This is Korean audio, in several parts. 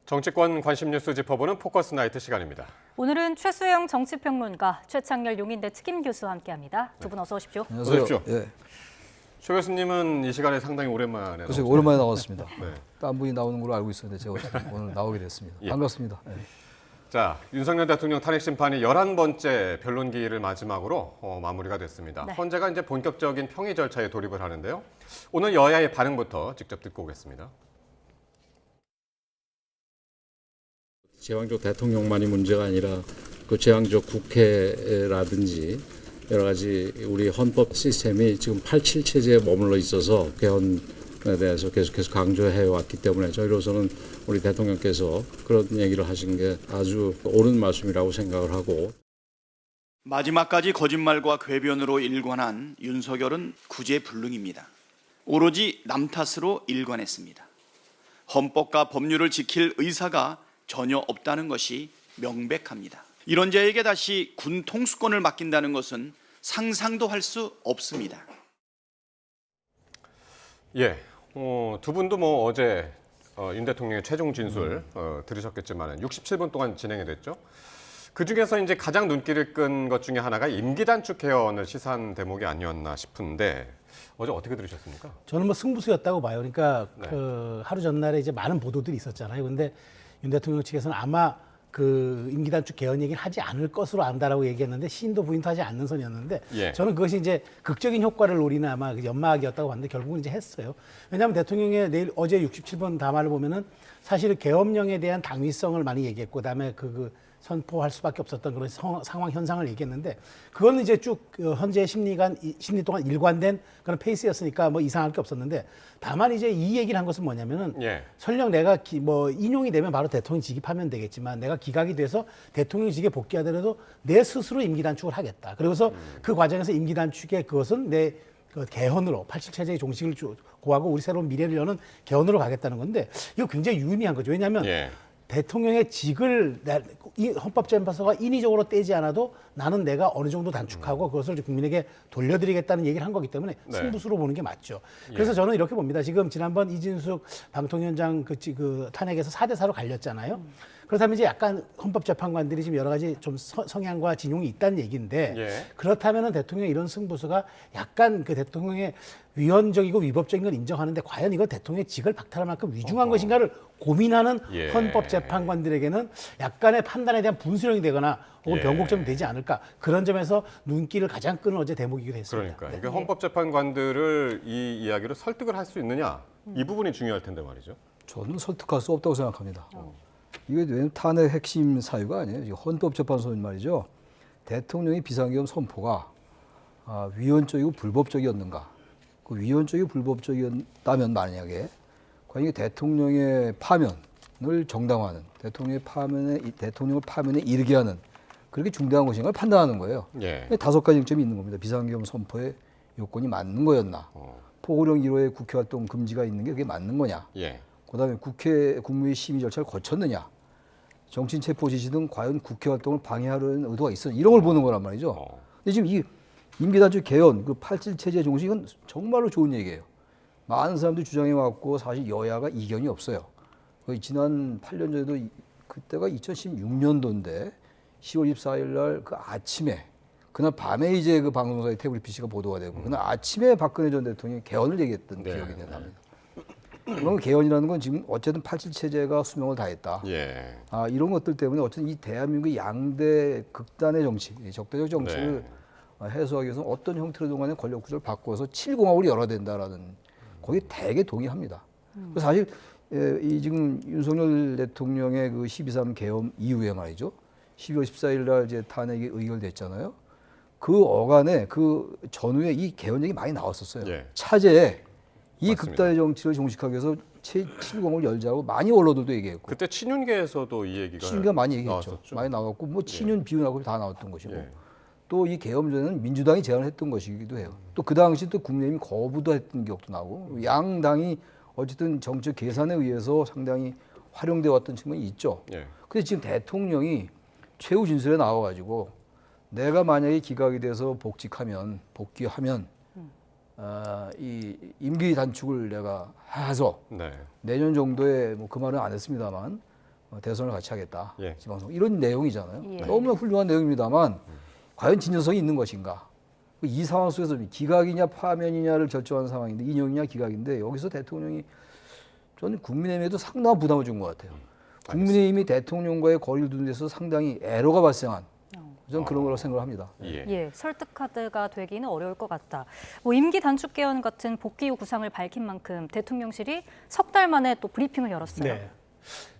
정치권 관심 뉴스 짚어보는 포커스 나이트 시간입니다. 오늘은 최수영 정치평론가, 최창렬 용인대 특임 교수와 함께합니다. 두 분 어서 오십시오. 안녕하세요. 어서 오십시오. 예. 최 교수님은 이 시간에 상당히 오랜만에 그래서 오랜만에 나왔습니다. 네. 딴 분이 나오는 걸로 알고 있었는데 제가 오늘 나오게 됐습니다. 예. 반갑습니다. 예. 자, 윤석열 대통령 탄핵 심판이 11번째 변론기일을 마지막으로 마무리가 됐습니다. 네. 헌재가 이제 본격적인 평의 절차에 돌입을 하는데요. 오늘 여야의 반응부터 직접 듣고 오겠습니다. 제왕적 대통령만이 문제가 아니라 그 제왕적 국회라든지 여러 가지 우리 헌법 시스템이 지금 87 체제에 머물러 있어서 개헌에 대해서 계속해서 강조해 왔기 때문에 저희로서는 우리 대통령께서 그런 얘기를 하신 게 아주 옳은 말씀이라고 생각을 하고, 마지막까지 거짓말과 궤변으로 일관한 윤석열은 구제불능입니다. 오로지 남 탓으로 일관했습니다. 헌법과 법률을 지킬 의사가 전혀 없다는 것이 명백합니다. 이런 자에게 다시 군 통수권을 맡긴다는 것은 상상도 할 수 없습니다. 예, 두 분도 어제 윤 대통령의 최종 진술 들으셨겠지만 67분 동안 진행이 됐죠. 그 중에서 이제 가장 눈길을 끈 것 중에 하나가 임기 단축 개헌을 시사한 대목이 아니었나 싶은데 어제 어떻게 들으셨습니까? 저는 승부수였다고 봐요. 그러니까 네. 그 하루 전날에 이제 많은 보도들이 있었잖아요. 근데 윤 대통령 측에서는 아마 그 임기 단축 개헌 얘기를 하지 않을 것으로 안다라고 얘기했는데 시인도 부인도 하지 않는 선이었는데 예. 저는 그것이 이제 극적인 효과를 노리는 아마 연마학이었다고 봤는데 결국은 이제 했어요. 왜냐하면 대통령의 어제 67번 담화를 보면은 사실 계엄령에 대한 당위성을 많이 얘기했고 그다음에 그 선포할 수밖에 없었던 그런 상황 현상을 얘기했는데 그거는 이제 쭉 현재 심리 동안 일관된 그런 페이스였으니까 이상할 게 없었는데 다만 이제 이 얘기를 한 것은 뭐냐면은 예. 설령 내가 인용이 되면 바로 대통령 직입하면 되겠지만 내가 기각이 돼서 대통령직에 복귀하더라도 내 스스로 임기 단축을 하겠다. 그러고서 그 과정에서 임기 단축의 그것은 내 그 개헌으로 87체제의 종식을 고하고 우리 새로운 미래를 여는 개헌으로 가겠다는 건데 이거 굉장히 유의미한 거죠. 왜냐하면 예. 대통령의 직을 이 헌법재판소가 인위적으로 떼지 않아도 나는 내가 어느 정도 단축하고 그것을 국민에게 돌려드리겠다는 얘기를 한 거기 때문에 네. 승부수로 보는 게 맞죠. 그래서 저는 이렇게 봅니다. 지금 지난번 이진숙 방통위원장 그 탄핵에서 4대4로 갈렸잖아요. 그렇다면 이제 약간 헌법재판관들이 지금 여러 가지 좀 성향과 진용이 있다는 얘기인데 예. 그렇다면 대통령의 이런 승부수가 약간 그 대통령의 위헌적이고 위법적인 걸 인정하는데 과연 이건 대통령의 직을 박탈할 만큼 위중한 것인가를 고민하는 예. 헌법재판관들에게는 약간의 판단에 대한 분수령이 되거나 혹은 예. 변곡점이 되지 않을까 그런 점에서 눈길을 가장 끄는 어제 대목이기도 했습니다. 그러니까 이게 헌법재판관들을 이 이야기로 설득을 할 수 있느냐 이 부분이 중요할 텐데 말이죠. 저는 설득할 수 없다고 생각합니다. 이게 왜냐면 탄핵 핵심 사유가 아니에요. 헌법재판소는 말이죠. 대통령의 비상계엄 선포가 위헌적이고 불법적이었는가? 그 위헌적이고 불법적이었다면 만약에 과연 대통령의 파면을 정당화하는 대통령을 파면에 이르게 하는 그렇게 중대한 것인가를 판단하는 거예요. 예. 5가지 쟁점이 있는 겁니다. 비상계엄 선포의 요건이 맞는 거였나? 포고령 1호의 국회활동 금지가 있는 게 그게 맞는 거냐? 예. 그다음에 국무회의 심의 절차를 거쳤느냐? 정치인 체포 지시 등 과연 국회 활동을 방해하려는 의도가 있었냐? 이런 걸 보는 거란 말이죠. 근데 지금 이 임기단축 개헌, 그 87 체제 종식은 정말로 좋은 얘기예요. 많은 사람들이 주장해 왔고 사실 여야가 이견이 없어요. 거의 지난 8년 전에도 그때가 2016년도인데 10월 24일 날 그 아침에 그날 밤에 이제 그 방송사에 태블릿 PC가 보도가 되고 그날 아침에 박근혜 전 대통령이 개헌을 얘기했던 네. 기억이 납니다. 그럼 개헌이라는 건 지금 어쨌든 87 체제가 수명을 다했다. 예. 이런 것들 때문에 어쨌든 이 대한민국의 양대 극단의 정치, 적대적 정치를 해소하기 위해서 어떤 형태로든 간에 권력 구조를 바꿔서 7공화국을 열어야 된다라는 거기 대개 동의합니다. 그래서 사실 이 지금 윤석열 대통령의 그 12.3 개헌 이후에 말이죠. 12월 14일 날 이제 탄핵이 의결됐잖아요. 그 어간에 그 전후에 이 개헌 얘기 많이 나왔었어요. 예. 차제에 이 맞습니다. 극단의 정치를 종식하기 위해서 7공을 열자고 많이 언론들도 얘기했고 그때 친윤계에서도 이 얘기가 친윤가 많이 얘기했죠. 나왔었죠. 많이 나왔고 친윤 비윤하고 다 나왔던 것이고 예. 또 이 개헌 전에는 민주당이 제안을 했던 것이기도 해요. 또 그 당시 또 국민의힘이 거부도 했던 기억도 나고 양 당이 어쨌든 정책 계산에 의해서 상당히 활용되어 왔던 측면이 있죠. 예. 근데 지금 대통령이 최후 진술에 나와가지고 내가 만약에 기각이 돼서 복귀하면 이 임기 단축을 내가 해서 네. 내년 정도에 그 말은 안 했습니다만 대선을 같이 하겠다. 예. 지방선거 이런 내용이잖아요. 예. 너무나 훌륭한 내용입니다만 과연 진정성이 있는 것인가? 이 상황 속에서 기각이냐 파면이냐를 결정하는 상황인데 인용이냐 기각인데 여기서 대통령이 저는 국민의힘에도 상당한 부담을 준 것 같아요. 국민의힘이 대통령과의 거리를 두는 데서 상당히 애로가 발생한 저는 그런 거라고 생각을 합니다. 예. 예, 설득카드가 되기는 어려울 것 같다. 뭐 임기 단축 개헌 같은 복귀 후 구상을 밝힌 만큼 대통령실이 석 달 만에 또 브리핑을 열었어요. 네.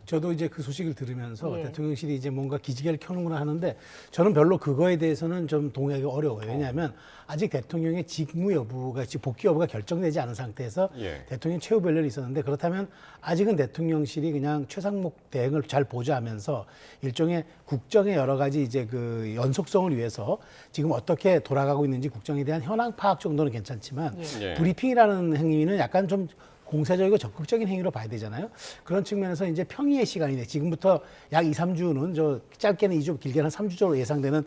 저도 이제 그 소식을 들으면서 예. 대통령실이 이제 뭔가 기지개를 켜는구나 하는데 저는 별로 그거에 대해서는 좀 동의하기 어려워요. 왜냐하면 아직 대통령의 직무 여부가, 즉 복귀 여부가 결정되지 않은 상태에서 예. 대통령 최후 변론이 있었는데 그렇다면 아직은 대통령실이 그냥 최상목 대응을 잘 보좌하면서 일종의 국정의 여러 가지 이제 그 연속성을 위해서 지금 어떻게 돌아가고 있는지 국정에 대한 현황 파악 정도는 괜찮지만 예. 브리핑이라는 행위는 약간 좀 공세적이고 적극적인 행위로 봐야 되잖아요. 그런 측면에서 이제 평의의 시간이네. 지금부터 약 2, 3주는 저 짧게는 2주, 길게는 3주 정도 예상되는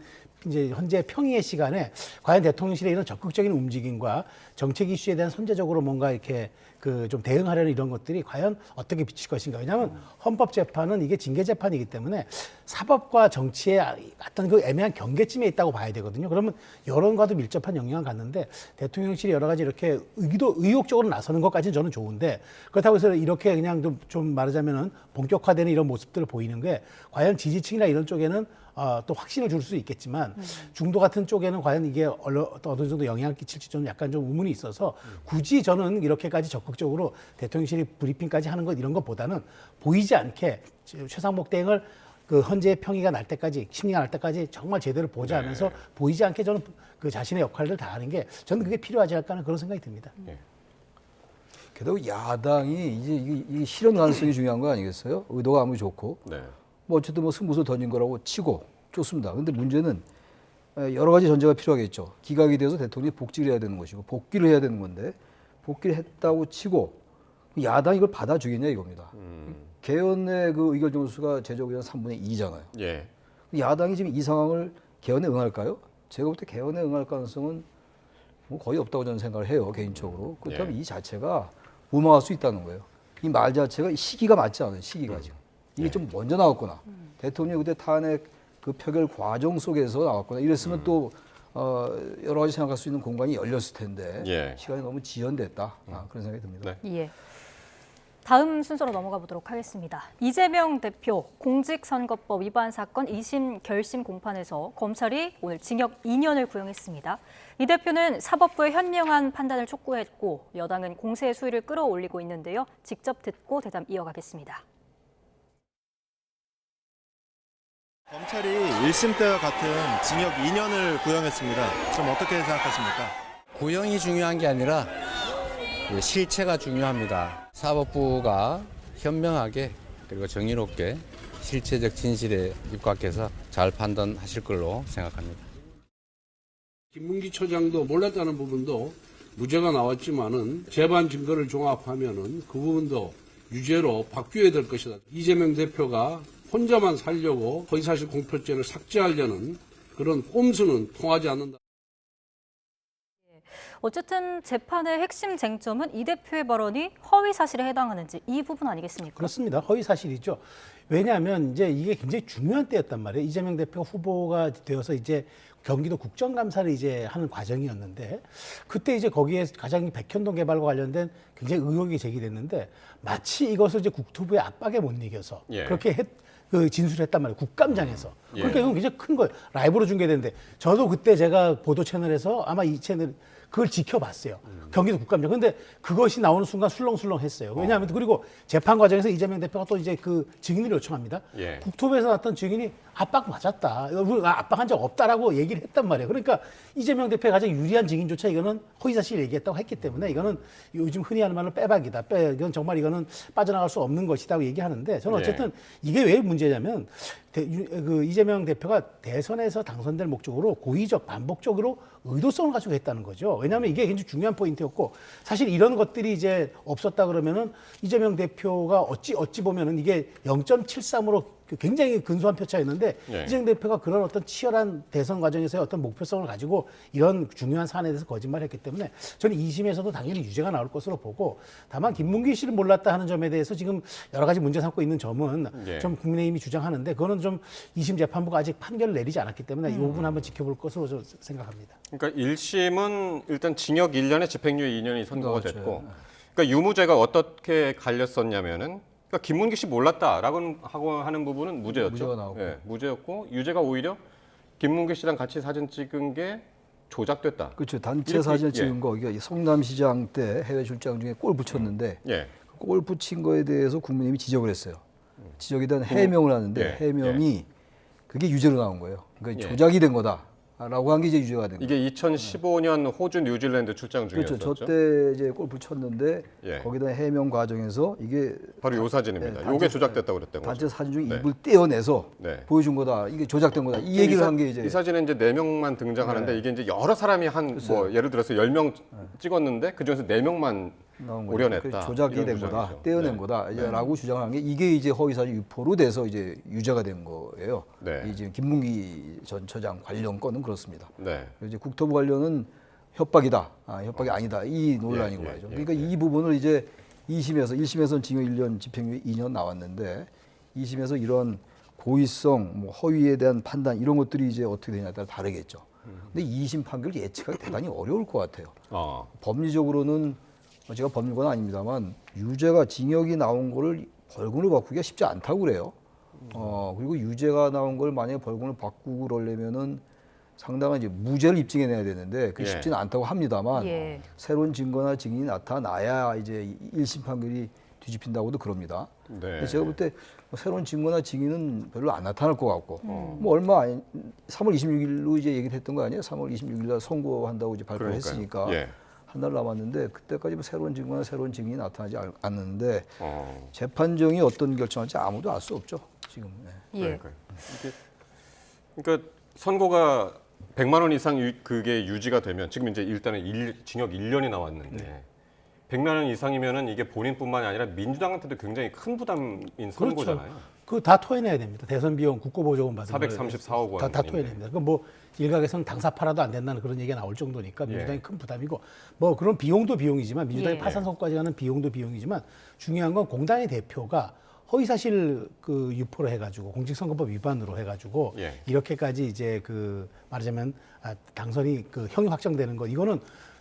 이제 현재 평의의 시간에 과연 대통령실의 이런 적극적인 움직임과 정책 이슈에 대한 선제적으로 뭔가 이렇게 그 좀 대응하려는 이런 것들이 과연 어떻게 비칠 것인가. 왜냐하면 헌법재판은 이게 징계재판이기 때문에 사법과 정치의 어떤 그 애매한 경계쯤에 있다고 봐야 되거든요. 그러면 여론과도 밀접한 영향을 갖는데 대통령실이 여러 가지 이렇게 의욕적으로 나서는 것까지는 저는 좋은데 그렇다고 해서 이렇게 그냥 좀 말하자면은 본격화되는 이런 모습들을 보이는 게 과연 지지층이나 이런 쪽에는 또 확신을 줄 수 있겠지만 중도 같은 쪽에는 과연 이게 어느 정도 영향을 끼칠지 좀 약간 좀 의문이 있어서 굳이 저는 이렇게까지 적극적으로 대통령실이 브리핑까지 하는 것 이런 것보다는 보이지 않게 최상목 대행을 그 헌재의 평의가 날 때까지 심리가 날 때까지 정말 제대로 보좌하면서 보이지 않게 저는 그 자신의 역할을 다하는 게 저는 그게 필요하지 않을까 하는 그런 생각이 듭니다. 게다가 야당이 이제 이게 실현 가능성이 중요한 거 아니겠어요? 의도가 아무리 좋고 네. 뭐 어쨌든 뭐 승부수 던진 거라고 치고 좋습니다. 근데 문제는 여러 가지 전제가 필요하겠죠. 기각이 돼서 대통령이 복직을 해야 되는 것이고 복귀를 해야 되는 건데 복귀를 했다고 치고 야당이 이걸 받아주겠냐 이겁니다. 개헌의 그 의결 정수가 제적 의원 3분의 2잖아요. 예. 야당이 지금 이 상황을 개헌에 응할까요? 제가 볼 때 개헌에 응할 가능성은 뭐 거의 없다고 저는 생각을 해요 개인적으로. 그렇다면 이 자체가 무망할 수 있다는 거예요. 이 말 자체가 시기가 맞지 않아요. 시기가 지금. 이게 좀 먼저 나왔구나. 대통령이 그때 탄핵 그 표결 과정 속에서 나왔구나. 이랬으면 또 여러 가지 생각할 수 있는 공간이 열렸을 텐데 예. 시간이 너무 지연됐다. 그런 생각이 듭니다. 네. 예. 다음 순서로 넘어가 보도록 하겠습니다. 이재명 대표 공직선거법 위반 사건 2심 결심 공판에서 검찰이 오늘 징역 2년을 구형했습니다. 이 대표는 사법부의 현명한 판단을 촉구했고 여당은 공세의 수위를 끌어올리고 있는데요. 직접 듣고 대담 이어가겠습니다. 검찰이 1심 때와 같은 징역 2년을 구형했습니다. 좀 어떻게 생각하십니까? 구형이 중요한 게 아니라 실체가 중요합니다. 사법부가 현명하게 그리고 정의롭게 실체적 진실에 입각해서 잘 판단하실 걸로 생각합니다. 김문기 처장도 몰랐다는 부분도 무죄가 나왔지만은 재반 증거를 종합하면은 그 부분도 유죄로 바뀌어야 될 것이다. 이재명 대표가 혼자만 살려고 허위사실 공표죄를 삭제하려는 그런 꼼수는 통하지 않는다. 어쨌든 재판의 핵심 쟁점은 이 대표의 발언이 허위 사실에 해당하는지 이 부분 아니겠습니까? 그렇습니다. 허위 사실이죠. 왜냐하면 이제 이게 굉장히 중요한 때였단 말이에요. 이재명 대표 후보가 되어서 이제 경기도 국정감사를 이제 하는 과정이었는데 그때 이제 거기에 가장 백현동 개발과 관련된 굉장히 의혹이 제기됐는데 마치 이것을 이제 국토부의 압박에 못 이겨서 예. 그렇게 진술했단 말이에요. 국감장에서. 그러니까 이건 굉장히 큰 거예요. 라이브로 중계되는데 저도 그때 제가 보도 채널에서 아마 이 채널 그걸 지켜봤어요. 경기도 국감장. 근데 그것이 나오는 순간 술렁술렁했어요. 왜냐하면 그리고 재판 과정에서 이재명 대표가 또 이제 그 증인을 요청합니다. 예. 국토부에서 나왔던 증인이 압박 맞았다. 압박한 적 없다라고 얘기를 했단 말이에요. 그러니까 이재명 대표의 가장 유리한 증인조차 이거는 허위사실 얘기했다고 했기 때문에 이거는 요즘 흔히 하는 말로 빼박이다. 이건 정말 이거는 빠져나갈 수 없는 것이라고 얘기하는데 저는 어쨌든 이게 왜 문제냐면 이재명 대표가 대선에서 당선될 목적으로 고의적 반복적으로 의도성을 가지고 했다는 거죠. 왜냐하면 이게 굉장히 중요한 포인트였고 사실 이런 것들이 이제 없었다 그러면은 이재명 대표가 어찌 보면은 이게 0.73으로 굉장히 근소한 표차였는데 예. 이재명 대표가 그런 어떤 치열한 대선 과정에서의 어떤 목표성을 가지고 이런 중요한 사안에 대해서 거짓말했기 때문에 저는 2심에서도 당연히 유죄가 나올 것으로 보고 다만 김문기 씨를 몰랐다 하는 점에 대해서 지금 여러 가지 문제 삼고 있는 점은 예. 좀 국민의힘이 주장하는데 그거는 좀 2심 재판부가 아직 판결을 내리지 않았기 때문에 이 부분 한번 지켜볼 것으로 저 생각합니다. 그러니까 1심은 일단 징역 1년에 집행유예 2년이 선고가 그렇죠. 됐고, 그러니까 유무죄가 어떻게 갈렸었냐면은, 그러니까 김문기 씨 몰랐다라고 하고 하는 부분은 무죄였죠. 무죄가 나오고. 예, 무죄였고 유죄가 오히려 김문기 씨랑 같이 사진 찍은 게 조작됐다. 그렇죠. 단체 이렇게, 사진을 예. 찍은 거 이게 성남시장 때 해외 출장 중에 골 붙였는데 예. 골 붙인 거에 대해서 국민의힘이 지적을 했어요. 지적에 대한 해명을 하는데 예, 해명이 그게 유죄로 나온 거예요. 그러니까 예. 조작이 된 거다라고 한 게 이제 유죄가 된 거예요. 이게 2015년 호주 뉴질랜드 출장 중이었었죠. 그렇죠. 저때 이제 골프 쳤는데 예. 거기다 해명 과정에서 이게 바로 요 사진입니다. 네, 요게 조작됐다고 그랬던 거죠. 단체 사진 중에 네. 입을 떼어내서 네. 보여준 거다. 이게 조작된 거다. 이 얘기를 한 게 이제 이 사진에 이제 4명만 등장하는데 네. 이게 이제 여러 사람이 한 뭐 예를 들어서 10명 찍었는데 그 중에서 4명만 나온 거죠. 오려냈다. 그 조작이 이런 된 거다, 주장이죠. 떼어낸 네. 거다라고 주장한 게 이게 이제 허위사실 유포로 돼서 이제 유죄가 된 거예요. 네. 이제 김문기 전 처장 관련 건은 그렇습니다. 네. 이제 국토부 관련은 협박이다, 협박이 아니다 이 논란인 예, 예, 거죠. 예, 그러니까 이 부분을 이제 1심에서는 징역 1년, 집행유예 2년 나왔는데 2심에서 이런 고의성, 뭐 허위에 대한 판단 이런 것들이 이제 어떻게 되냐에 따라 다르겠죠. 근데 2심 판결 예측하기 대단히 어려울 것 같아요. 법리적으로는 제가 법률가는 아닙니다만 유죄가 징역이 나온 거를 벌금으로 바꾸기가 쉽지 않다고 그래요. 그리고 유죄가 나온 걸 만약에 벌금으로 바꾸고 그러려면은 상당한 이제 무죄를 입증해내야 되는데 그게 예. 쉽지는 않다고 합니다만 예. 새로운 증거나 증인이 나타나야 이제 1심 판결이 뒤집힌다고도 그럽니다. 네. 근데 제가 볼 때 새로운 증거나 증인은 별로 안 나타날 것 같고 뭐 얼마 안 3월 26일로 이제 얘기를 했던 거 아니에요? 3월 26일 날 선고한다고 이제 발표를 그러니까요. 했으니까 예. 한 달 남았는데 그때까지 뭐 새로운 증거나 새로운 증인이 나타나지 않는데 어. 재판정이 어떤 결정할지 아무도 알 수 없죠. 지금. 네. 예. 그러니까요. 그러니까 선고가 100만 원 이상 그게 유지가 되면 지금 이제 일단은 징역 1년이 나왔는데 100만 원 이상이면은 이게 본인뿐만이 아니라 민주당한테도 굉장히 큰 부담인 선고잖아요. 그거 다 토해내야 됩니다. 대선 비용 국고보조금 받은 434억 원. 다 토해냅니다. 그 뭐 일각에서는 당사파라도 안 된다는 그런 얘기가 나올 정도니까 민주당이 큰 부담이고 뭐 그런 비용도 비용이지만 민주당이 예. 파산 선고까지 가는 비용도 비용이지만 중요한 건 공당의 대표가 허위사실 그 유포를 해가지고 공직선거법 위반으로 해가지고 예. 이렇게까지 이제 그 말하자면 당선이 그 형이 확정되는 거 이거는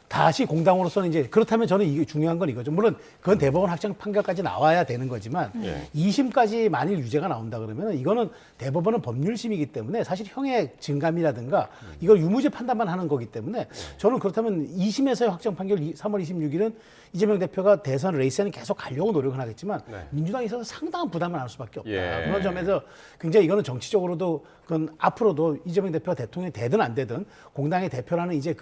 다시 공당으로서는 이제 그렇다면 저는 이게 중요한 건 이거죠. 물론 그건 대법원 확정 판결까지 나와야 되는 거지만 예. 2심까지 만일 유죄가 나온다 그러면 이거는 대법원은 법률심이기 때문에 사실 형의 증감이라든가 이걸 유무죄 판단만 하는 거기 때문에 저는 그렇다면 2심에서의 확정 판결 3월 26일은 이재명 대표가 대선 레이스에는 계속 가려고 노력은 하겠지만 네. 민주당에 있어서 상당한 부담을 안을 수밖에 없다. 예. 그런 점에서 굉장히 이거는 정치적으로도 그건 앞으로도 이재명 대표가 대통령이 되든 안 되든 공당의 대표라는 이제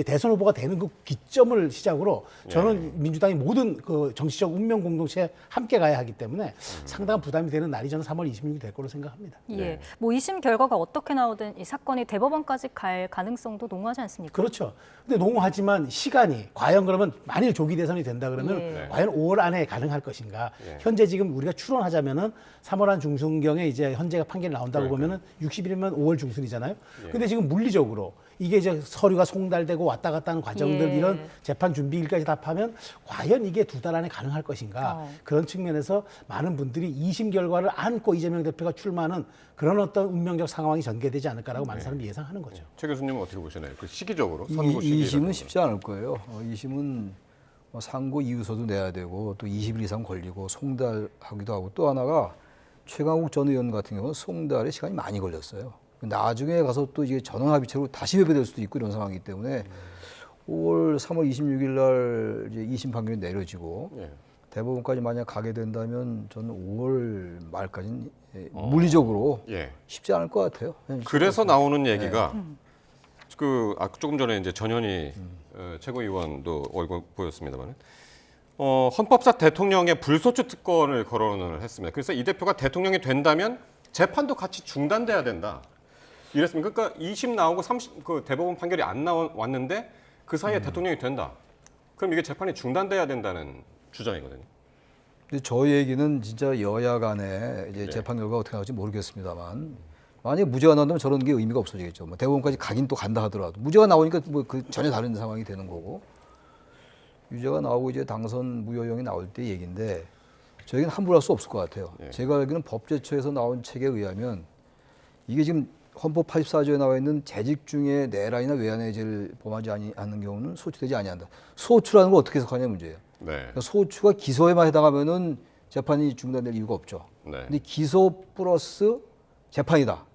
대선 후보가 되는 그 기점을 시작으로 저는 민주당이 모든 그 정치적 운명 공동체에 함께 가야 하기 때문에 상당한 부담이 되는 날이 저는 3월 26일이 될 거로 생각합니다. 예. 네. 뭐 2심 결과가 어떻게 나오든 이 사건이 대법원까지 갈 가능성도 농후하지 않습니까? 그렇죠. 근데 농후하지만 시간이 과연 그러면 만일 조기 대선이 된다 그러면 예. 과연 5월 안에 가능할 것인가? 예. 현재 지금 우리가 추론하자면은 3월 한 중순경에 이제 현재가 판결이 나온다고 보면은 60일이면 5월 중순이잖아요. 근데 지금 물리적으로 이게 이제 서류가 송달되고 왔다 갔다 하는 과정들 예. 이런 재판 준비일까지 답하면 과연 이게 2달 안에 가능할 것인가? 그런 측면에서 많은 분들이 2심 결과를 안고 이재명 대표가 출마하는 그런 어떤 운명적 상황이 전개되지 않을까라고 많은 사람이 예상하는 거죠. 최 교수님은 어떻게 보시나요? 그 시기적으로 선고 시기. 2심은 쉽지 않을 거예요. 2심은 상고 이유서도 내야 되고 또 20일 이상 걸리고 송달하기도 하고 또 하나가 최강욱 전 의원 같은 경우는 송달에 시간이 많이 걸렸어요. 나중에 가서 또 이게 전원합의체로 다시 회부될 수도 있고 이런 상황이기 때문에 3월 26일 날 이제 2심 판결이 내려지고 예. 대법원까지 만약 가게 된다면 저는 5월 말까지는 물리적으로 예. 쉽지 않을 것 같아요. 그래서 나오는 얘기가 조금 전에 이제 전현희 최고위원도 얼굴 보였습니다만 헌법사 대통령의 불소추 특권을 거론을 했습니다. 그래서 이 대표가 대통령이 된다면 재판도 같이 중단돼야 된다. 이랬습니다. 그러니까 2심 나오고 30, 그 대법원 판결이 안 나왔는데 그 사이에 대통령이 된다. 그럼 이게 재판이 중단돼야 된다는 주장이거든요. 근데 저 얘기는 진짜 여야 간에 이제 재판 결과가 어떻게 나올지 모르겠습니다만 만약에 무죄가 나온다면 저런 게 의미가 없어지겠죠. 뭐 대법원까지 가긴 또 간다 하더라도 무죄가 나오니까 뭐 그 전혀 다른 상황이 되는 거고 유죄가 나오고 이제 당선 무효형이 나올 때 얘기인데 저희는 함부로 할 수 없을 것 같아요. 제가 알기로는 법제처에서 나온 책에 의하면 이게 지금 헌법 84조에 나와 있는 재직 중에 내란이나 외환해제를 범하지 않는 경우는 소추되지 아니한다. 소추라는 걸 어떻게 해석하냐 문제예요. 네. 그러니까 소추가 기소에만 해당하면은 재판이 중단될 이유가 없죠. 네. 근데 기소 플러스 재판이다.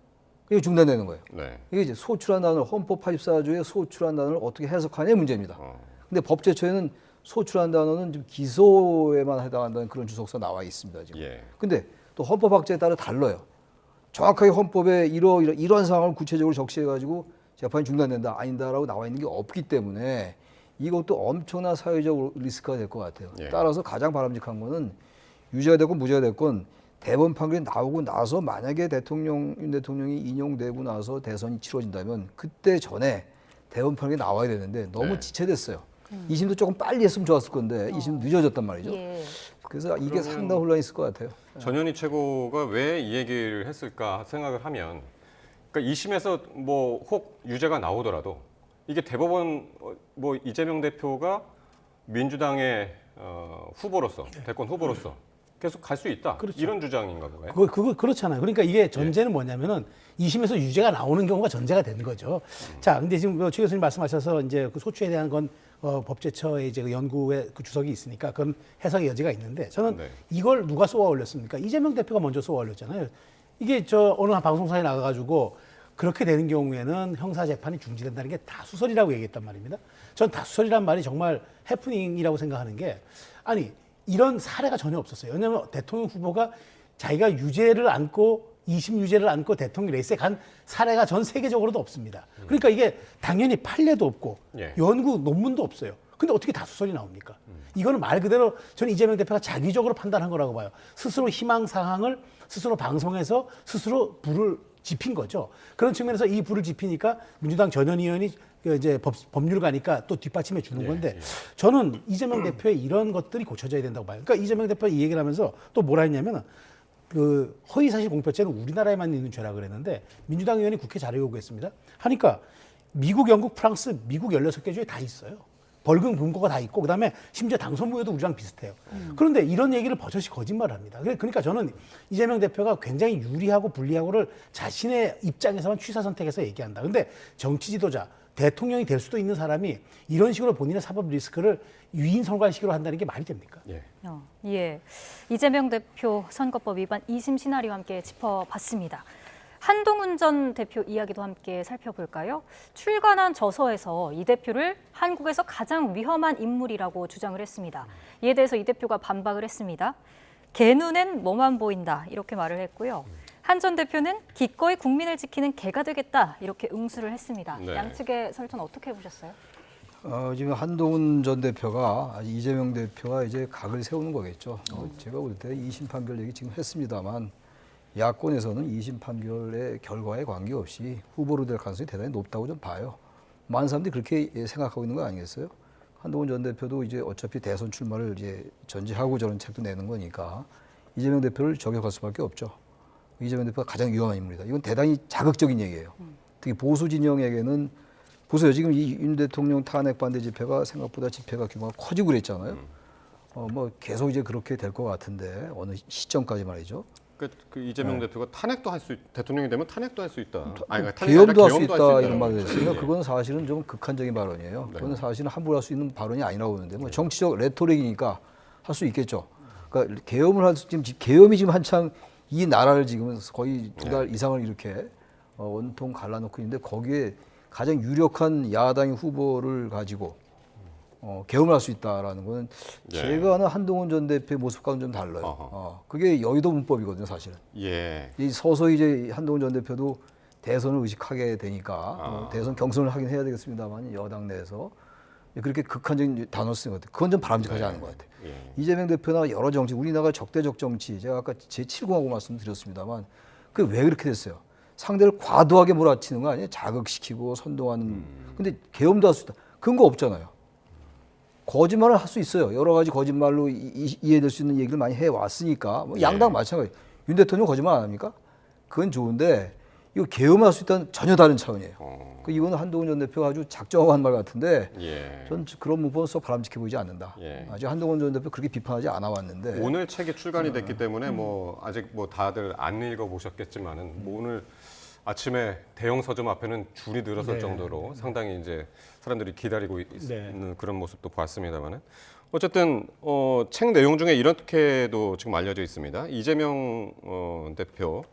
이게 중단되는 거예요. 네. 이게 이제 소추라는 단어를 헌법 84조의 소추라는 단어를 어떻게 해석하냐의 문제입니다. 근데 법제처에는 소추라는 단어는 좀 기소에만 해당한다는 그런 주석사 나와 있습니다. 지금. 예. 근데 또 헌법학자에 따라 달라요. 정확하게 헌법에 이런 상황을 구체적으로 적시해가지고 재판이 중단된다, 아닌다라고 나와 있는 게 없기 때문에 이것도 엄청난 사회적 리스크가 될 것 같아요. 예. 따라서 가장 바람직한 거는 유죄가 됐건 무죄가 됐건 대법원 판결이 나오고 나서 만약에 윤 대통령이 인용되고 나서 대선이 치러진다면 그때 전에 대법원 판결이 나와야 되는데 너무 네. 지체됐어요. 2심도 조금 빨리 했으면 좋았을 건데 2심 늦어졌단 말이죠. 예. 그래서 이게 상당 혼란이 있을 것 같아요. 전현희 최고가 왜 이 얘기를 했을까 생각을 하면, 그러니까 2심에서 뭐 혹 유죄가 나오더라도 이게 대법원 뭐 이재명 대표가 민주당의 후보로서 대권 후보로서 계속 갈 수 있다. 그렇죠. 이런 주장인가 봐요. 그거 그렇잖아요. 그러니까 이게 전제는 뭐냐면은 2심에서 유죄가 나오는 경우가 전제가 되는 거죠. 자, 근데 지금 최 교수님 말씀하셔서 이제 그 소추에 대한 건 법제처의 이제 그 연구의 그 주석이 있으니까 그건 해석의 여지가 있는데 저는 네. 이걸 누가 쏘아 올렸습니까? 이재명 대표가 먼저 쏘아 올렸잖아요. 이게 저 어느 한 방송사에 나가가지고 그렇게 되는 경우에는 형사 재판이 중지된다는 게 다수설이라고 얘기했단 말입니다. 전 다수설이란 말이 정말 해프닝이라고 생각하는 게 아니 이런 사례가 전혀 없었어요. 왜냐하면 대통령 후보가 자기가 유죄를 안고 2심 유죄를 안고 대통령 레이스에 간 사례가 전 세계적으로도 없습니다. 그러니까 이게 당연히 판례도 없고 예. 연구 논문도 없어요. 근데 어떻게 다수설이 나옵니까? 이거는 말 그대로 저는 이재명 대표가 자기적으로 판단한 거라고 봐요. 스스로 희망 사항을 스스로 방송해서 스스로 불을 지핀 거죠. 그런 측면에서 이 불을 지피니까 민주당 전현희 의원이 이제 법률가니까 또 뒷받침해 주는 건데 저는 이재명 대표의 이런 것들이 고쳐져야 된다고 봐요. 그러니까 이재명 대표가 이 얘기를 하면서 또 뭐라 했냐면 그 허위사실 공표죄는 우리나라에만 있는 죄라 그랬는데 민주당 의원이 국회 자료 요구했습니다. 하니까 미국, 영국, 프랑스, 미국 16개 주에 다 있어요. 벌금 금고가 다 있고 그다음에 심지어 당선 무효도 우리랑 비슷해요. 그런데 이런 얘기를 버젓이 거짓말을 합니다. 그러니까 저는 이재명 대표가 굉장히 유리하고 불리하고를 자신의 입장에서만 취사 선택해서 얘기한다. 근데 정치 지도자, 대통령이 될 수도 있는 사람이 이런 식으로 본인의 사법 리스크를 유인 선관식으로 한다는 게 말이 됩니까? 예. 예. 이재명 대표 선거법 위반 2심 시나리오 함께 짚어봤습니다. 한동훈 전 대표 이야기도 함께 살펴볼까요? 출간한 저서에서 이 대표를 한국에서 가장 위험한 인물이라고 주장을 했습니다. 이에 대해서 이 대표가 반박을 했습니다. 개 눈엔 뭐만 보인다 이렇게 말을 했고요. 한 전 대표는 기꺼이 국민을 지키는 개가 되겠다 이렇게 응수를 했습니다. 네. 양측의 설전 어떻게 보셨어요? 지금 한동훈 전 대표가 이재명 대표가 이제 각을 세우는 거겠죠. 제가 볼 때 2심 판결 얘기 지금 했습니다만 야권에서는 2심 판결의 결과에 관계없이 후보로 될 가능성이 대단히 높다고 좀 봐요. 많은 사람들이 그렇게 생각하고 있는 거 아니겠어요? 한동훈 전 대표도 이제 어차피 대선 출마를 이제 전제하고 저런 책도 내는 거니까 이재명 대표를 저격할 수밖에 없죠. 이재명 대표가 가장 위험한 인물이다. 이건 대단히 자극적인 얘기예요. 특히 보수 진영에게는 보세요. 지금 이 윤 대통령 탄핵 반대 집회가 생각보다 집회가 규모가 커지고 그랬잖아요. 뭐 계속 이제 그렇게 될 것 같은데 어느 시점까지 말이죠. 그 이재명 대표가 탄핵도 대통령이 되면 탄핵도 할 수 있다. 계엄도 할 수 있다 이런 말을 했어요. 네. 그건 사실은 좀 극한적인 발언이에요. 그건 사실은 함부로 할 수 있는 발언이 아니라고 보는데 뭐 정치적 레토릭이니까 할 수 있겠죠. 그러니까 계엄을 할 수 지금 계엄이 지금 한창 이 나라를 지금 거의 2달 이상을 이렇게 원통 갈라놓고 있는데 거기에 가장 유력한 야당의 후보를 가지고 계엄을 할 수 있다라는 거는 제가 아는 한동훈 전 대표의 모습과는 좀 달라요. 그게 여의도 문법이거든요, 사실은. 예. 이 서서히 이제 한동훈 전 대표도 대선을 의식하게 되니까 대선 경선을 하긴 해야 되겠습니다만 여당 내에서 그렇게 극한적인 단어를 쓰는 것 같아요. 그건 좀 바람직하지 않은 것 같아요. 이재명 대표나 여러 정치, 우리나라 적대적 정치, 제가 아까 제7공하고 말씀드렸습니다만 그게 왜 그렇게 됐어요? 상대를 과도하게 몰아치는 거 아니에요? 자극시키고 선동하는. 근데 계엄도 할 수 있다. 근거 없잖아요. 거짓말을 할 수 있어요. 여러 가지 거짓말로 이해될 수 있는 얘기를 많이 해왔으니까 뭐 양당 마찬가지. 윤 대통령 거짓말 안 합니까? 그건 좋은데 이거 계엄을 할 수 있다는 전혀 다른 차원이에요. 이거는 한동훈 전 대표가 아주 작정하고 한 말 같은데 전 그런 문법은 썩 바람직해 보이지 않는다. 아직 한동훈 전 대표 그렇게 비판하지 않아 왔는데 오늘 책이 출간이 됐기 때문에 뭐 아직 뭐 다들 안 읽어보셨겠지만은 뭐 오늘 아침에 대형 서점 앞에는 줄이 늘어설 정도로 상당히 이제 사람들이 기다리고 있는 그런 모습도 봤습니다만은 어쨌든 책 내용 중에 이렇게도 지금 알려져 있습니다. 이재명 대표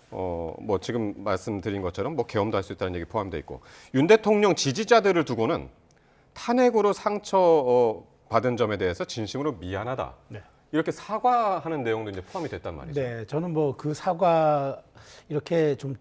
뭐 지금 말씀드린 것처럼 뭐 계엄도 할 수 있다는 얘기 포함되어 있고 윤 대통령 지지자들을 두고는 탄핵으로 상처 받은 점에 대해서 진심으로 미안하다. 이렇게 사과하는 내용도 이제 포함이 됐단 말이죠. 네, 저는 뭐 그 사과 이렇게 좀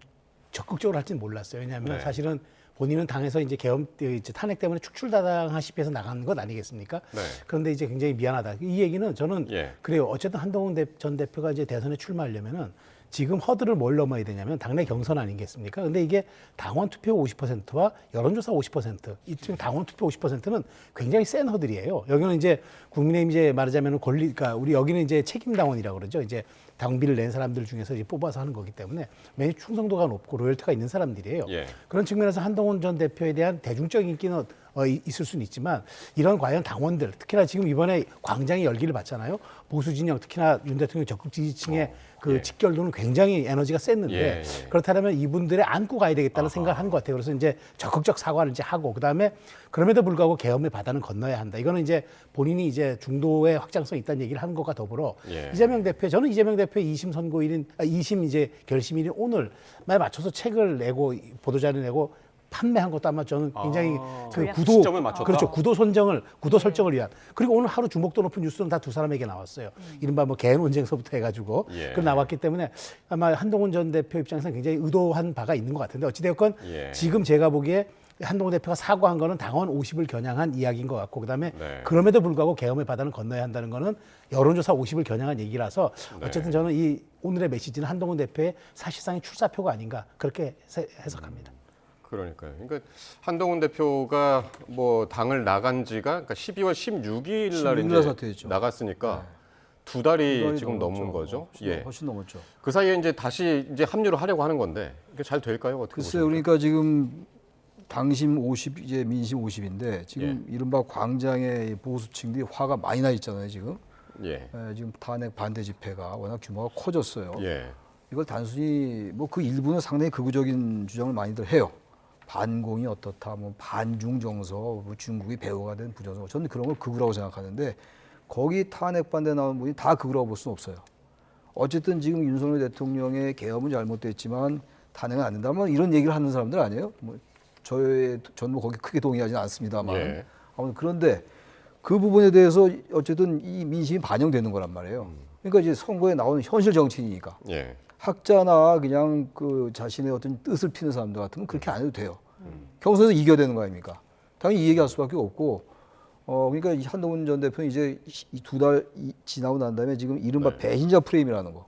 적극적으로 할지는 몰랐어요. 왜냐하면 사실은 본인은 당에서 이제 계엄 이제 탄핵 때문에 축출다당하시피 해서 나간 것 아니겠습니까? 그런데 이제 굉장히 미안하다. 이 얘기는 저는 그래요. 어쨌든 한동훈 전 대표가 이제 대선에 출마하려면은 지금 허들을 뭘 넘어야 되냐면 당내 경선 아니겠습니까? 근데 이게 당원 투표 50%와 여론조사 50%, 이쯤 당원 투표 50%는 굉장히 센 허들이에요. 여기는 이제 국민의힘 이제 말하자면 그러니까 우리 여기는 이제 책임 당원이라고 그러죠. 이제 당비를 낸 사람들 중에서 이제 뽑아서 하는 거기 때문에 매우 충성도가 높고 로열티가 있는 사람들이에요. 그런 측면에서 한동훈 전 대표에 대한 대중적 인기는 있을 수는 있지만 이런 과연 당원들 특히나 지금 이번에 광장이 열기를 받잖아요. 보수 진영 특히나 윤 대통령 적극 지지층의 그 직결도는 굉장히 에너지가 셌는데 그렇다면 이분들의 안고 가야 되겠다는 생각을 한 것 같아요. 그래서 이제 적극적 사과를 이제 하고 그다음에 그럼에도 불구하고 계엄의 바다는 건너야 한다. 이거는 이제 본인이 이제 중도의 확장성이 있다는 얘기를 하는 것과 더불어 이재명 대표 저는 이재명 대표의 2심 선고일인 2심 이제 결심일인 오늘 말 맞춰서 책을 내고 보도자료 내고 판매한 것도 아마 저는 굉장히 그 구도 시점을 맞췄다? 그렇죠. 구도 설정을 위한 그리고 오늘 하루 주목도 높은 뉴스는 다 두 사람에게 나왔어요. 이른바 뭐 개헌 논쟁서부터 해가지고 그 나왔기 때문에 아마 한동훈 전 대표 입장에서는 굉장히 의도한 바가 있는 것 같은데 어찌되었건 지금 제가 보기에 한동훈 대표가 사과한 거는 당원 50을 겨냥한 이야기인 것 같고 그다음에 그럼에도 불구하고 계엄의 바다는 건너야 한다는 거는 여론조사 50을 겨냥한 얘기라서 어쨌든 저는 이 오늘의 메시지는 한동훈 대표의 사실상의 출사표가 아닌가 그렇게 해석합니다. 그러니까요. 그러니까 한동훈 대표가 뭐 당을 나간 지가 그러니까 12월 16일 날 이제 사퇴했죠. 나갔으니까 두 달이 지금 넘은 거죠. 훨씬 넘었죠. 그 사이에 이제 다시 이제 합류를 하려고 하는 건데 이게 잘 될까요? 어떻게 글쎄요. 보십니까? 그러니까 지금 당심 50 이제 민심 50인데 지금 이른바 광장의 보수층들이 화가 많이 나 있잖아요. 지금 지금 탄핵 반대 집회가 워낙 규모가 커졌어요. 이걸 단순히 뭐 그 일부는 상당히 극우적인 주장을 많이들 해요. 반공이 어떻다, 뭐 반중 정서, 뭐 중국이 배후가 된 부정서, 저는 그런 걸 극우라고 생각하는데 거기 탄핵 반대 나온 분이 다 극우라고 볼 수는 없어요. 어쨌든 지금 윤석열 대통령의 계엄은 잘못됐지만 탄핵은 안 된다면 이런 얘기를 하는 사람들 아니에요? 뭐 저는 뭐 거기 크게 동의하지는 않습니다만 아무튼 그런데 그 부분에 대해서 어쨌든 이 민심이 반영되는 거란 말이에요. 그러니까 이제 선거에 나오는 현실 정치인이니까. 학자나 그냥 그 자신의 어떤 뜻을 피는 사람들 같으면 그렇게 안 해도 돼요. 경선에서 이겨야 되는 거 아닙니까? 당연히 이 얘기할 수밖에 없고, 그러니까 이 한동훈 전 대표는 이제 두 달 지나고 난 다음에 지금 이른바 배신자 프레임이라는 거.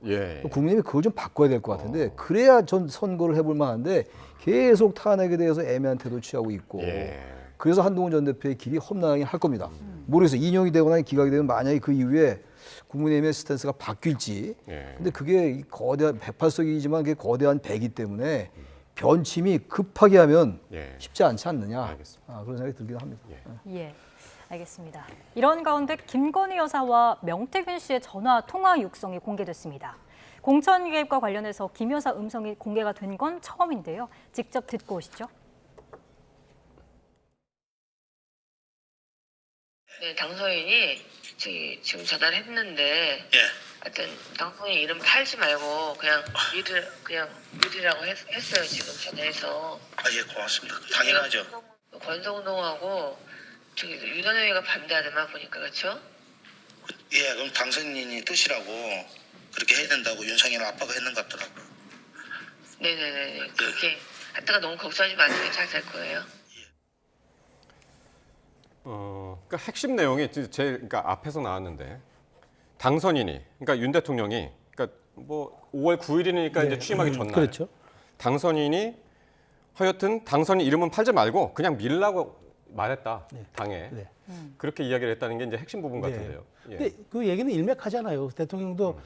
국민의힘이 그걸 좀 바꿔야 될 것 같은데, 그래야 전 선거를 해볼 만한데 계속 탄핵에 대해서 애매한 태도 취하고 있고, 그래서 한동훈 전 대표의 길이 험난하게 할 겁니다. 모르겠어요. 인용이 되거나 기각이 되면 만약에 그 이후에 국민의힘의 스탠스가 바뀔지. 근데 그게 거대한 108석이지만 그게 거대한 배기 때문에 변침이 급하게 하면 쉽지 않지 않느냐. 그런 생각이 들긴 합니다. 알겠습니다. 이런 가운데 김건희 여사와 명태균 씨의 전화 통화 육성이 공개됐습니다. 공천 개입과 관련해서 김 여사 음성이 공개가 된 건 처음인데요. 직접 듣고 오시죠. 네, 당선인이 지금 전화를 했는데, 하여튼 당선인 이름 팔지 말고 그냥 미리라고 했어요. 지금 전화해서. 예, 고맙습니다. 당연하죠. 권성동하고 유선영이가 반대하더만 보니까 그렇죠? 예, 그럼 당선인이 뜻이라고 그렇게 해야 된다고 윤상현 아빠가 했는 것 같더라고요. 네네네. 그렇게 하다가 너무 걱정하지 마세요. 잘 될 거예요. 그러니까 핵심 내용이 제일 그러니까 앞에서 나왔는데 당선인이 그러니까 윤 대통령이 그러니까 뭐 5월 9일이니까 이제 취임하기 전날 그렇죠. 당선인이 하여튼 당선인 이름은 팔지 말고 그냥 밀라고 말했다 당에 네. 그렇게 이야기를 했다는 게 이제 핵심 부분 네. 같은데요. 예. 근데 그 얘기는 일맥하잖아요. 대통령도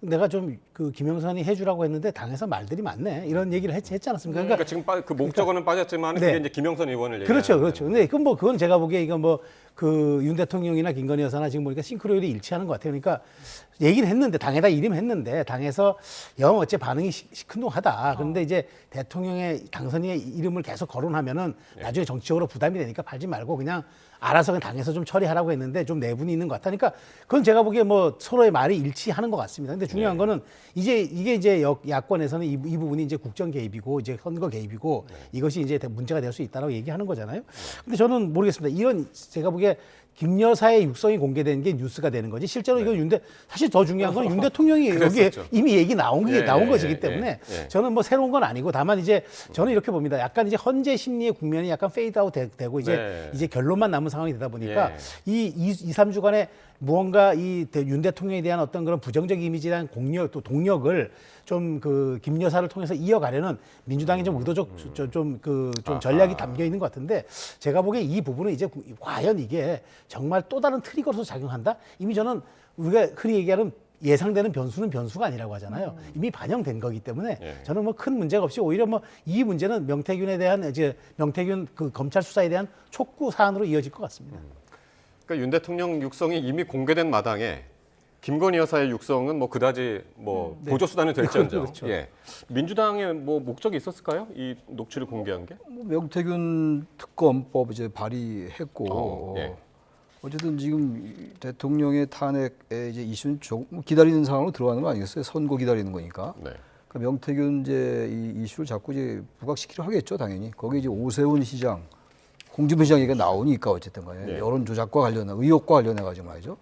내가 좀 그 김영선이 해주라고 했는데 당에서 말들이 많네 이런 얘기를 했지 않았습니까? 그러니까 지금 그 목적어는 빠졌지만 네. 그게 이제 김영선 의원을 그렇죠, 얘기하는 그렇죠. 근데 그건 뭐 그건 제가 보기에 이건 뭐 그 윤 대통령이나 김건희 여사나 지금 보니까 싱크로율이 일치하는 것 같아요. 그러니까 얘기는 했는데 당에다 이름했는데 당에서 영 어째 반응이 시큰둥하다. 그런데 이제 대통령의 당선인의 이름을 계속 거론하면은 나중에 정치적으로 부담이 되니까 팔지 말고 그냥 알아서 그냥 당에서 좀 처리하라고 했는데 좀 내분이 있는 것 같다니까 그건 제가 보기에 뭐 서로의 말이 일치하는 것 같습니다. 근데 중요한 거는 이제 이게 이제 야권에서는 이 부분이 이제 국정 개입이고 이제 선거 개입이고 이것이 이제 문제가 될 수 있다라고 얘기하는 거잖아요. 근데 저는 모르겠습니다. 이런 제가 보기에 김 여사의 육성이 공개된 게 뉴스가 되는 거지. 실제로 이건 사실 더 중요한 건 윤 대통령이 여기에 이미 얘기 나온 것이기 때문에 저는 뭐 새로운 건 아니고 다만 이제 저는 이렇게 봅니다. 약간 이제 헌재 심리의 국면이 약간 페이드아웃 되고 이제 결론만 남은 상황이 되다 보니까 이 2~3주간에 무언가 이 윤 대통령에 대한 어떤 그런 부정적 이미지에 대한 공력 또 동력을 좀 그 김 여사를 통해서 이어가려는 민주당의 좀 의도적 좀 전략이 담겨 있는 것 같은데 제가 보기에 이 부분은 이제 과연 이게 정말 또 다른 트리거로서 작용한다? 이미 저는 우리가 흔히 얘기하는 예상되는 변수는 변수가 아니라고 하잖아요. 이미 반영된 거기 때문에 저는 뭐 큰 문제가 없이 오히려 뭐 이 문제는 명태균에 대한 이제 명태균 그 검찰 수사에 대한 촉구 사안으로 이어질 것 같습니다. 그러니까 윤 대통령 육성이 이미 공개된 마당에 김건희 여사의 육성은 뭐 그다지 뭐 보조 수단이 될지언정. 그렇죠. 예. 민주당의 뭐 목적이 있었을까요? 이 녹취를 공개한 게? 뭐 명태균 특검법 이제 발의했고 어쨌든 지금 대통령의 탄핵의 이제 이슈는 조금 기다리는 상황으로 들어가는 거 아니겠어요? 선거 기다리는 거니까. 네. 그러니까 명태균 이제 이 이슈를 자꾸 이제 부각시키려 하겠죠, 당연히. 거기 이제 오세훈 시장, 홍준표 시장 얘기가 나오니까 어쨌든 간에 여론 조작과 관련해 의혹과 관련해 가지고 말이죠.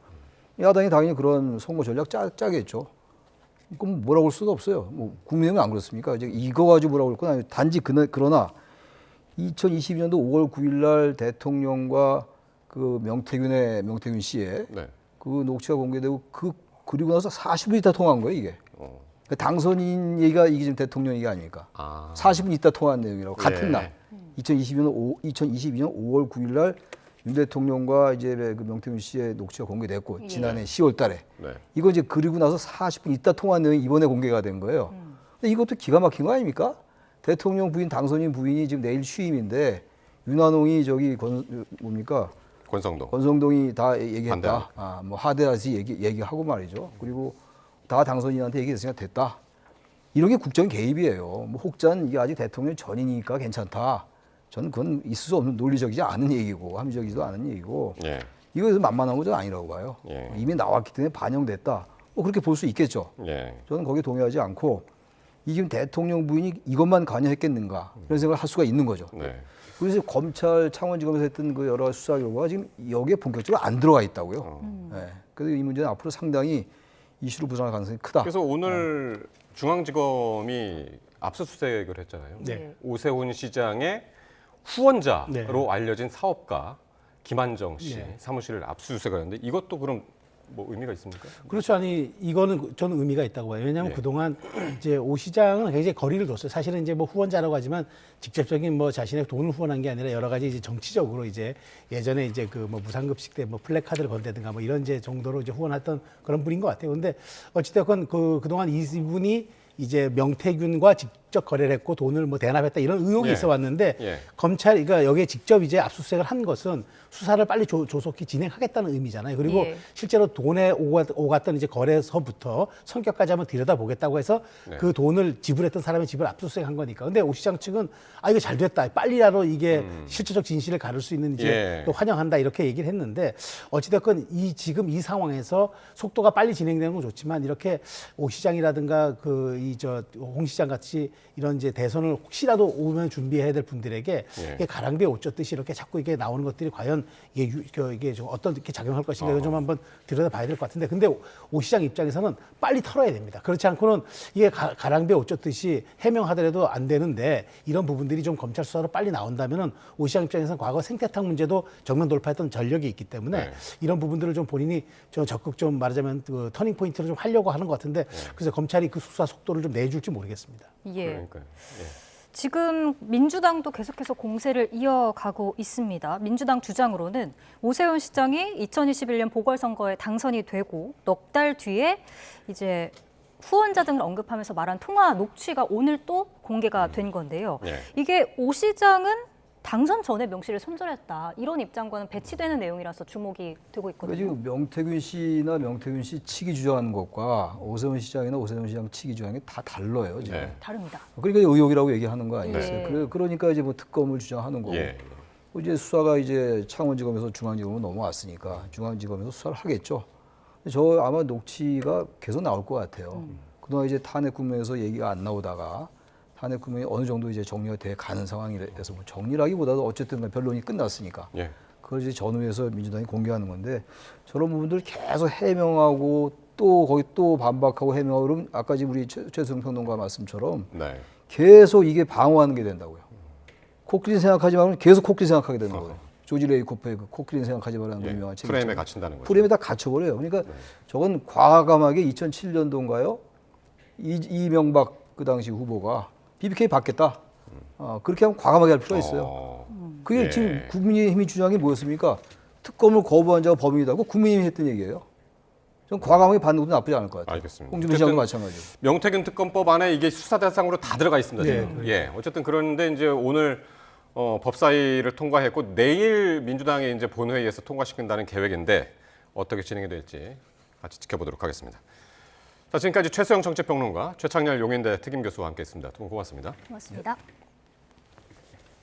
야당이 당연히 그런 선거 전략 짜겠죠. 그럼 뭐라고 할 수도 없어요. 뭐 국민의힘은 안 그렇습니까? 이제 이거 가지고 뭐라고 할 건 아니에요. 단지 그러나 2022년도 5월 9일 날 대통령과 그 명태균 씨의 그 녹취가 공개되고 그리고 나서 40분 있다 통화한 거예요, 이게. 그러니까 당선인 얘기가 이게 지금 대통령 얘기 아닙니까? 40분 있다 통화한 내용이라고 같은 날. 2022년 5월 9일 날 윤 대통령과 이제 그 명태균 씨의 녹취가 공개됐고 지난해 10월 달에 이거 이제 그리고 나서 40분 있다 통화한 내용이 이번에 공개가 된 거예요. 근데 이것도 기가 막힌 거 아닙니까? 대통령 부인 당선인 부인이 지금 내일 취임인데 윤한홍이 저기 권성동이 다 얘기했다. 뭐 하대하시 얘기하고 말이죠. 그리고 다 당선인한테 얘기했으니까 됐다. 이런 게 국정 개입이에요. 뭐 혹자는 이게 아직 대통령 전이니까 괜찮다. 저는 그건 있을 수 없는 논리적이지 않은 얘기고 합리적이지도 않은 얘기고 이거에서 만만한 것은 아니라고 봐요. 이미 나왔기 때문에 반영됐다. 뭐 그렇게 볼 수 있겠죠. 저는 거기에 동의하지 않고 이 지금 대통령 부인이 이것만 관여했겠는가 이런 생각을 할 수가 있는 거죠. 그래서 검찰 창원지검에서 했던 그 여러 수사 결과가 지금 여기에 본격적으로 안 들어가 있다고요. 그래서 이 문제는 앞으로 상당히 이슈로 부상할 가능성이 크다. 그래서 오늘 중앙지검이 압수수색을 했잖아요. 오세훈 시장의 후원자로 알려진 사업가 김한정 씨 사무실을 압수수색을 했는데 이것도 그럼 뭐 의미가 있습니까? 그렇죠. 아니 이거는 저는 의미가 있다고 봐요. 왜냐하면 그동안 이제 오 시장은 굉장히 거리를 뒀어요. 사실은 이제 뭐 후원자라고 하지만 직접적인 뭐 자신의 돈을 후원한 게 아니라 여러 가지 이제 정치적으로 이제 예전에 이제 그 뭐 무상급식 때 뭐 플래카드를 건다든가 뭐 이런 이제 정도로 이제 후원했던 그런 분인 것 같아요. 근데 어찌됐건 그동안 이분이 이제 명태균과 직접 거래를 했고 돈을 뭐 대납했다 이런 의혹이 있어 왔는데 검찰이 그러니까 여기에 직접 이제 압수수색을 한 것은 수사를 빨리 조속히 진행하겠다는 의미잖아요. 그리고 실제로 돈에 오갔던 이제 거래서부터 성격까지 한번 들여다보겠다고 해서 그 돈을 지불했던 사람의 집을 압수수색한 거니까. 근데 오 시장 측은 이거 잘 됐다. 빨리라도 이게 실질적 진실을 가를 수 있는 이제 또 환영한다 이렇게 얘기를 했는데 어찌됐건 지금 이 상황에서 속도가 빨리 진행되는 건 좋지만 이렇게 오 시장이라든가 홍 시장 같이 이런 이제 대선을 혹시라도 오면 준비해야 될 분들에게 이게 가랑비에 옷 젖듯이 이렇게 자꾸 이게 나오는 것들이 과연 이게 좀 어떻게 작용할 것인가 이거 좀 한번 들여다봐야 될 것 같은데 근데 오 시장 입장에서는 빨리 털어야 됩니다. 그렇지 않고는 이게 가랑비에 옷 젖듯이 해명하더라도 안 되는데 이런 부분들이 좀 검찰 수사로 빨리 나온다면은 오 시장 입장에서는 과거 생태탕 문제도 정면 돌파했던 전력이 있기 때문에 이런 부분들을 좀 본인이 좀 적극 좀 말하자면 그 터닝 포인트로 좀 하려고 하는 것 같은데 그래서 검찰이 그 수사 속도를 좀 내줄지 모르겠습니다. 그러니까요. 지금 민주당도 계속해서 공세를 이어가고 있습니다. 민주당 주장으로는 오세훈 시장이 2021년 보궐선거에 당선이 되고 넉 달 뒤에 이제 후원자 등을 언급하면서 말한 통화 녹취가 오늘 또 공개가 된 건데요. 네. 이게 오 시장은 당선 전에 명시를 손절했다. 이런 입장과는 배치되는 내용이라서 주목이 되고 있거든요. 그러니까 지금 명태균 씨나 명태균 씨 측이 주장하는 것과 오세훈 시장이나 오세훈 시장 측이 주장하는 게 다 달라요. 지금. 네. 다릅니다. 그러니까 의혹이라고 얘기하는 거 아니겠어요? 네. 그러니까 이제 뭐 특검을 주장하는 거고. 예. 이제 수사가 이제 창원지검에서 중앙지검으로 넘어왔으니까 중앙지검에서 수사를 하겠죠. 저 아마 녹취가 계속 나올 것 같아요. 그동안 이제 탄핵 국면에서 얘기가 안 나오다가 탄핵 국면이 어느 정도 이제 정리가 돼 가는 상황이라서 뭐 정리라기보다도 어쨌든 변론이 끝났으니까 예. 그걸 이제 전후에서 민주당이 공개하는 건데 저런 부분들 계속 해명하고 또 거기 또 반박하고 해명하고 그러면 아까 지금 우리 최수영 평론가 말씀처럼 네. 계속 이게 방어하는 게 된다고요. 코끼리 생각하지 말면 계속 코끼리 생각하게 되는 거예요. 조지 레이코프의 그 코끼리 생각하지 말라는 예. 유명한 책. 프레임에 갇힌다는 거죠. 프레임에 다 갇혀버려요. 그러니까 저건 과감하게 2007년도인가요? 이명박 그 당시 후보가 BBK 받겠다. 그렇게 하면 과감하게 할 필요가 있어요. 그게 예. 지금 국민의힘이 주장이 뭐였습니까? 특검을 거부한 자가 범인이다고 국민의힘이 했던 얘기예요. 좀 과감하게 받는 것도 나쁘지 않을 것 같아요. 알겠습니다. 홍준표 시장도 어쨌든 마찬가지고. 명태균 특검법 안에 이게 수사 대상으로 다 들어가 있습니다. 지금. 예. 어쨌든 그런데 이제 오늘 법사위를 통과했고 내일 민주당이 이제 본회의에서 통과시킨다는 계획인데 어떻게 진행이 될지 같이 지켜보도록 하겠습니다. 자, 지금까지 최수영 정치평론가, 최창렬 용인대 특임교수와 함께했습니다. 두 분 고맙습니다. 고맙습니다.